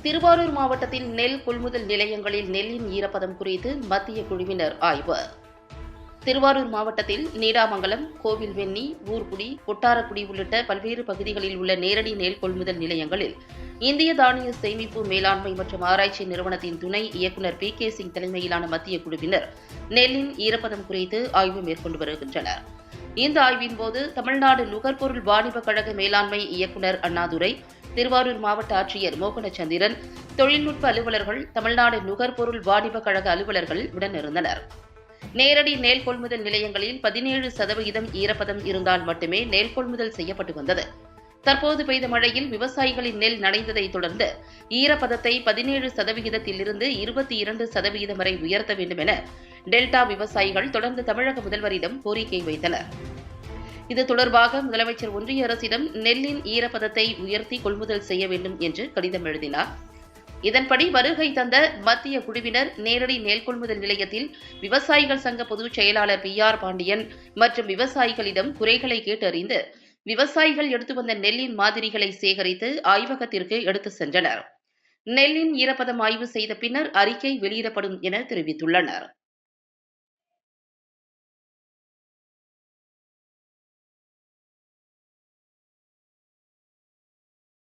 திருவாரூர் மாவட்டத்தில் நெல் கொள்முதல் நிலையங்களில் நெல்லின் ஈரப்பதம் குறித்து மத்திய குழுவினர் ஆய்வு. திருவாரூர் மாவட்டத்தில் நீடாமங்கலம், கோவில்வெண்ணி, ஊர்குடி, கொட்டாரக்குடி உள்ளிட்ட பல்வேறு பகுதிகளில் உள்ள நேரடி நெல் கொள்முதல் நிலையங்களில் இந்திய தானிய சேமிப்பு மேலாண்மை மற்றும் ஆராய்ச்சி நிறுவனத்தின் துணை இயக்குநர் பி. சிங் தலைமையிலான மத்திய குழுவினர் நெல்லின் ஈரப்பதம் குறித்து ஆய்வு மேற்கொண்டு வருகின்றனர். இந்த ஆய்வின்போது தமிழ்நாடு நுகர்பொருள் வாணிப கழக மேலாண்மை இயக்குநர் அண்ணாதுரை, திருவாரூர் மாவட்ட ஆட்சியர் மோகனச்சந்திரன், தொழில்நுட்ப அலுவலர்கள், தமிழ்நாடு நுகர்பொருள் வாணிப கழக அலுவலர்கள் உடனிருந்தனர். நேரடி நெல் கொள்முதல் நிலையங்களில் 17% ஈரப்பதம் இருந்தால் மட்டுமே நெல் கொள்முதல் செய்யப்பட்டு வந்தது. தற்போது பெய்த மழையில் விவசாயிகளின் நெல் நனைந்ததை தொடர்ந்து ஈரப்பதத்தை 17%இலிருந்து 22% வரை உயர்த்த வேண்டும் என டெல்டா விவசாயிகள் தொடர்ந்து தமிழக முதல்வரிடம் கோரிக்கை வைத்தனர். இது தொடர்பாக முதலமைச்சர் ஒன்றிய அரசிடம் நெல்லின் ஈரப்பதத்தை உயர்த்தி கொள்முதல் செய்ய வேண்டும் என்று கடிதம் எழுதினார். இதன்படி வருகை தந்த மத்திய குழுவினர் நேரடி நெல் கொள்முதல் நிலையத்தில் விவசாயிகள் சங்க பொதுச் செயலாளர் PR பாண்டியன் மற்றும் விவசாயிகளிடம் குறைகளை கேட்டறிந்து விவசாயிகள் எடுத்து வந்த நெல்லின் மாதிரிகளை சேகரித்து ஆய்வகத்திற்கு எடுத்து சென்றனர். நெல்லின் ஈரப்பதம் ஆய்வு செய்த பின்னர் அறிக்கை வெளியிடப்படும் என தெரிவித்துள்ளனர்.